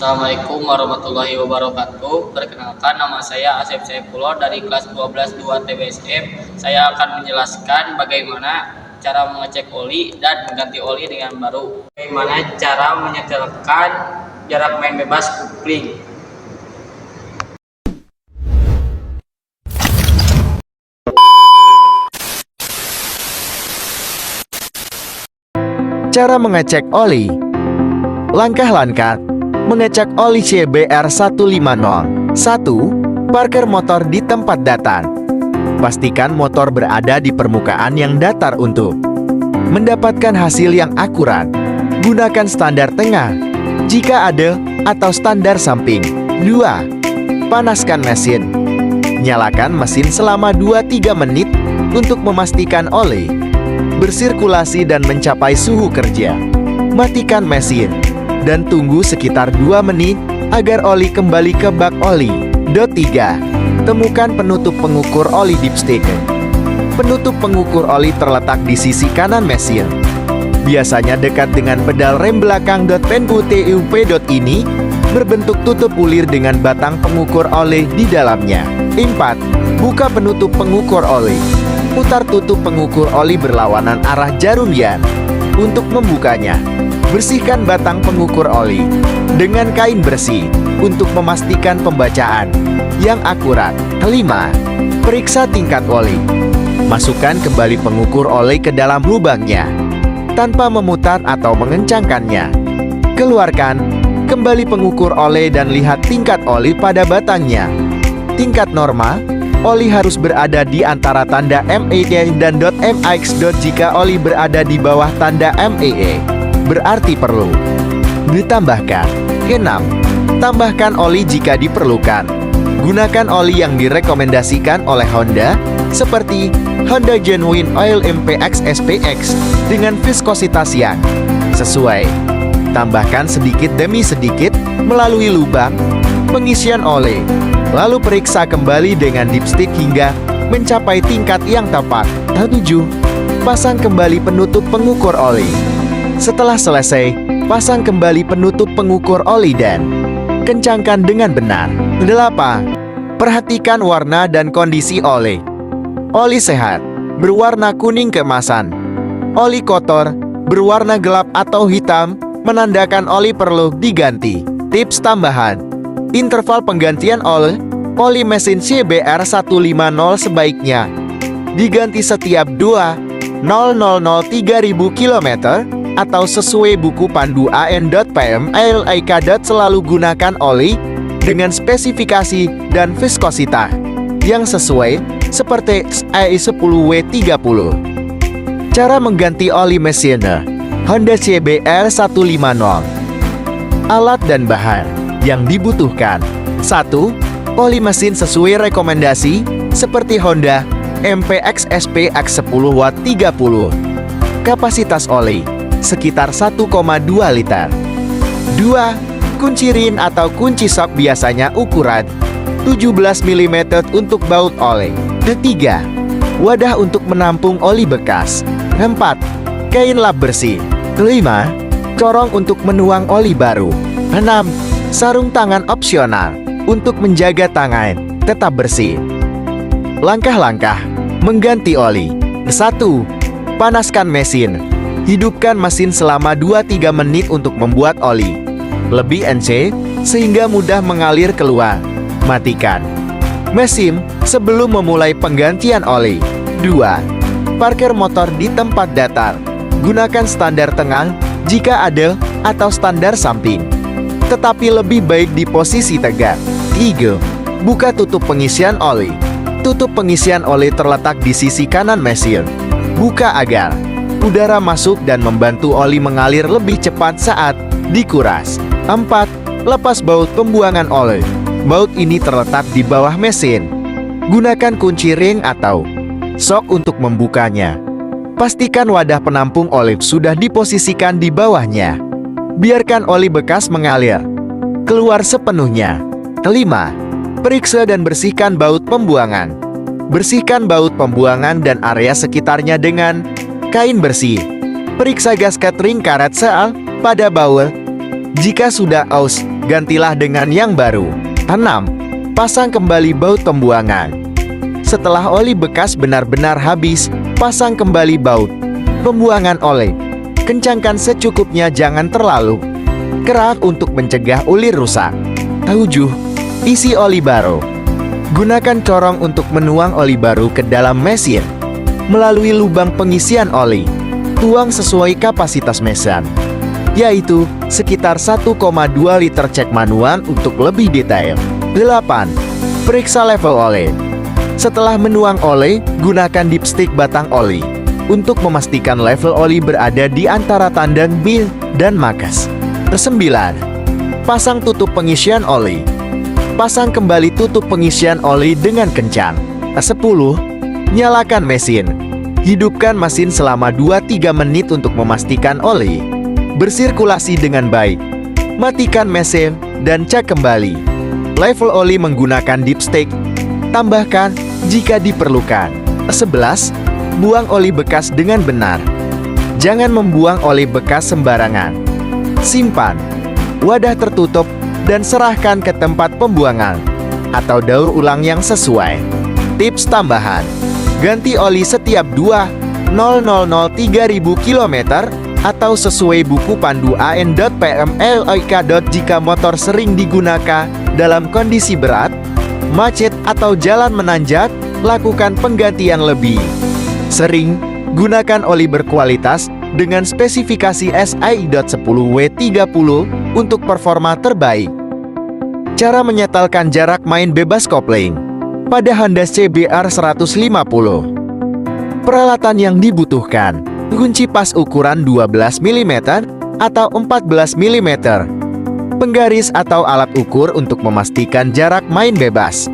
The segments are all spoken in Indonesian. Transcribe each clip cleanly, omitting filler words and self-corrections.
Assalamualaikum warahmatullahi wabarakatuh. Perkenalkan, nama saya Asep Saifullah dari kelas 12 2 TBSM. Saya akan menjelaskan bagaimana cara mengecek oli dan mengganti oli dengan baru. Bagaimana cara menyetelkan jarak main bebas kupling. Cara mengecek oli. Langkah-langkah mengecek oli CBR 150. 1. Parkir motor di tempat datar. Pastikan motor berada di permukaan yang datar untuk mendapatkan hasil yang akurat. Gunakan standar tengah jika ada atau standar samping. 2. Panaskan mesin. Nyalakan mesin selama 2-3 menit untuk memastikan oli bersirkulasi dan mencapai suhu kerja. Matikan mesin dan tunggu sekitar 2 menit agar oli kembali ke bak oli. 3. Temukan penutup pengukur oli dipstick. Penutup pengukur oli terletak di sisi kanan mesin. Biasanya dekat dengan pedal rem belakang. PNUTUP. Ini berbentuk tutup bulir dengan batang pengukur oli di dalamnya. 4. Buka penutup pengukur oli. Putar tutup pengukur oli berlawanan arah jarum yan. Untuk membukanya, bersihkan batang pengukur oli dengan kain bersih untuk memastikan pembacaan yang akurat. 5. Periksa tingkat oli. Masukkan kembali pengukur oli ke dalam lubangnya tanpa memutar atau mengencangkannya. Keluarkan kembali pengukur oli dan lihat tingkat oli pada batangnya. Tingkat normal, oli harus berada di antara tanda MEE dan .MX. Jika oli berada di bawah tanda MEE, berarti perlu ditambahkan. 6. Tambahkan oli jika diperlukan. Gunakan oli yang direkomendasikan oleh Honda, seperti Honda Genuine Oil MPX SPX dengan viskositas yang sesuai. Tambahkan sedikit demi sedikit melalui lubang pengisian oli. Lalu periksa kembali dengan dipstick hingga mencapai tingkat yang tepat. 7. Pasang kembali penutup pengukur oli. Setelah selesai, pasang kembali penutup pengukur oli dan kencangkan dengan benar. 8. Perhatikan warna dan kondisi oli. Oli sehat berwarna kuning keemasan. Oli kotor berwarna gelap atau hitam menandakan oli perlu diganti. Tips tambahan: interval penggantian oli mesin CBR 150 sebaiknya diganti setiap 2.000 3000 km atau sesuai buku pandu AN.PM. Selalu gunakan oli dengan spesifikasi dan viskositas yang sesuai seperti E10W30. Cara mengganti oli mesin Honda CBR 150. Alat dan bahan yang dibutuhkan. 1. Oli mesin sesuai rekomendasi seperti Honda MPX SPX 10 watt 30. Kapasitas oli sekitar 1,2 liter. 2. Kunci rin atau kunci sok biasanya ukuran 17 mm untuk baut oli. 3. Wadah untuk menampung oli bekas. 4. Kain lap bersih. 5. Corong untuk menuang oli baru. 6. Sarung tangan opsional untuk menjaga tangan tetap bersih. Langkah-langkah mengganti oli. 1. Panaskan mesin. Hidupkan mesin selama 2-3 menit untuk membuat oli lebih NC sehingga mudah mengalir keluar. Matikan mesin sebelum memulai penggantian oli. 2. Parkir motor di tempat datar. Gunakan standar tengah jika ada atau standar samping, tetapi lebih baik di posisi tegak. 3. Buka tutup pengisian oli. Tutup pengisian oli terletak di sisi kanan mesin. Buka agar udara masuk dan membantu oli mengalir lebih cepat saat dikuras. 4. Lepas baut pembuangan oli. Baut ini terletak di bawah mesin. Gunakan kunci ring atau sok untuk membukanya. Pastikan wadah penampung oli sudah diposisikan di bawahnya. Biarkan oli bekas mengalir keluar sepenuhnya. 5. Periksa dan bersihkan baut pembuangan. Bersihkan baut pembuangan dan area sekitarnya dengan kain bersih. Periksa gasket ring karet seel pada baut. Jika sudah aus, gantilah dengan yang baru. 6. Pasang kembali baut pembuangan. Setelah oli bekas benar-benar habis, pasang kembali baut pembuangan oli. Kencangkan secukupnya, jangan terlalu keras untuk mencegah ulir rusak. 7. Isi oli baru. Gunakan corong untuk menuang oli baru ke dalam mesin melalui lubang pengisian oli. Tuang sesuai kapasitas mesin, yaitu sekitar 1,2 liter. Cek manual untuk lebih detail. 8. Periksa level oli. Setelah menuang oli, gunakan dipstick batang oli untuk memastikan level oli berada di antara tandang bil dan makas. 9. Pasang tutup pengisian oli. Pasang kembali tutup pengisian oli dengan kencang. 10. Nyalakan mesin. Hidupkan mesin selama 2-3 menit untuk memastikan oli bersirkulasi dengan baik. Matikan mesin dan cek kembali level oli menggunakan dipstick. Tambahkan jika diperlukan. 11. Buang oli bekas dengan benar. Jangan membuang oli bekas sembarangan. Simpan wadah tertutup dan serahkan ke tempat pembuangan atau daur ulang yang sesuai. Tips tambahan: ganti oli setiap 2.000 3.000 km atau sesuai buku pandu AN.PMLOIK. Jika motor sering digunakan dalam kondisi berat, macet atau jalan menanjak, lakukan penggantian lebih sering. Gunakan oli berkualitas dengan spesifikasi SI.10W30 untuk performa terbaik. Cara menyetelkan jarak main bebas kopling pada Honda CBR 150. Peralatan yang dibutuhkan: kunci pas ukuran 12 mm atau 14 mm, penggaris atau alat ukur untuk memastikan jarak main bebas.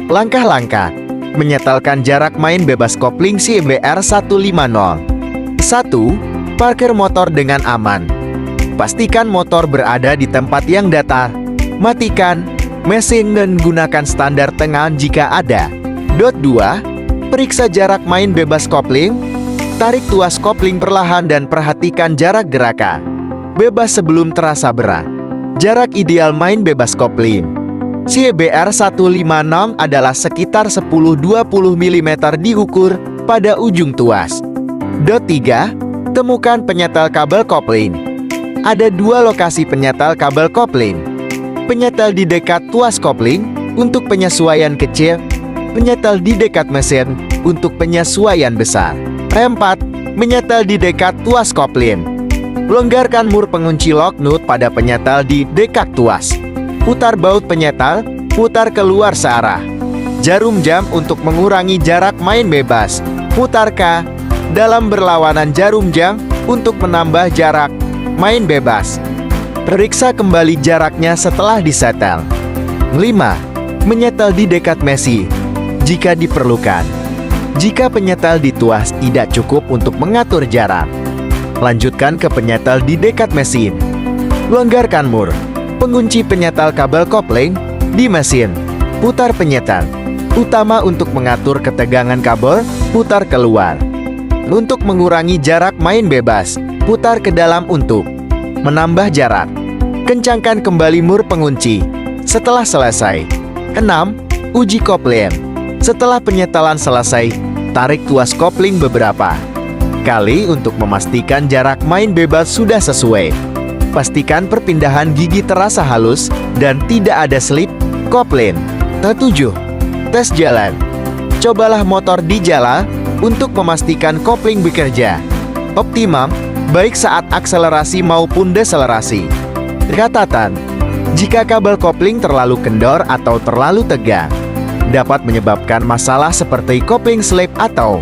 Langkah-langkah menyetelkan jarak main bebas kopling CBR 150. 1. Parkir motor dengan aman. Pastikan motor berada di tempat yang datar. Matikan mesin dan gunakan standar tengah jika ada. 2. Periksa jarak main bebas kopling. Tarik tuas kopling perlahan dan perhatikan jarak gerakan bebas sebelum terasa berat. Jarak ideal main bebas kopling CBR 156 adalah sekitar 10-20 mm diukur pada ujung tuas. 3. Temukan penyetel kabel kopling. Ada 2 lokasi penyetel kabel kopling. Penyetel di dekat tuas kopling untuk penyesuaian kecil, penyetel di dekat mesin untuk penyesuaian besar. 4. Menyetel di dekat tuas kopling. Longgarkan mur pengunci lock nut pada penyetel di dekat tuas. Putar baut penyetel, putar keluar searah. Jarum jam untuk mengurangi jarak main bebas. Putar K dalam berlawanan jarum jam untuk menambah jarak main bebas. Periksa kembali jaraknya setelah disetel. 5. Menyetel di dekat mesin jika diperlukan. Jika penyetel di tuas tidak cukup untuk mengatur jarak, lanjutkan ke penyetel di dekat mesin. Longgarkan mur pengunci penyetel kabel kopling di mesin. Putar penyetel utama untuk mengatur ketegangan kabel, putar keluar. Untuk mengurangi jarak main bebas, putar ke dalam untuk menambah jarak. Kencangkan kembali mur pengunci setelah selesai. 6. Uji kopling. Setelah penyetelan selesai, tarik tuas kopling beberapa kali untuk memastikan jarak main bebas sudah sesuai. Pastikan perpindahan gigi terasa halus dan tidak ada slip kopling. 7. Tes jalan. Cobalah motor di jalan untuk memastikan kopling bekerja optimum baik saat akselerasi maupun deselerasi. Catatan: jika kabel kopling terlalu kendor atau terlalu tegang, dapat menyebabkan masalah seperti kopling slip atau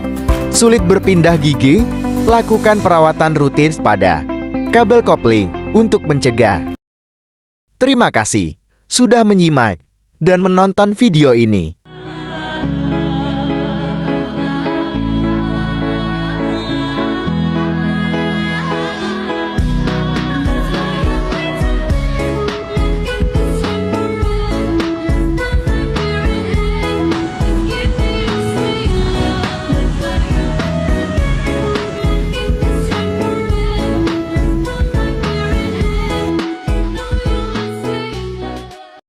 sulit berpindah gigi. Lakukan perawatan rutin pada kabel kopling untuk mencegah. Terima kasih sudah menyimak dan menonton video ini.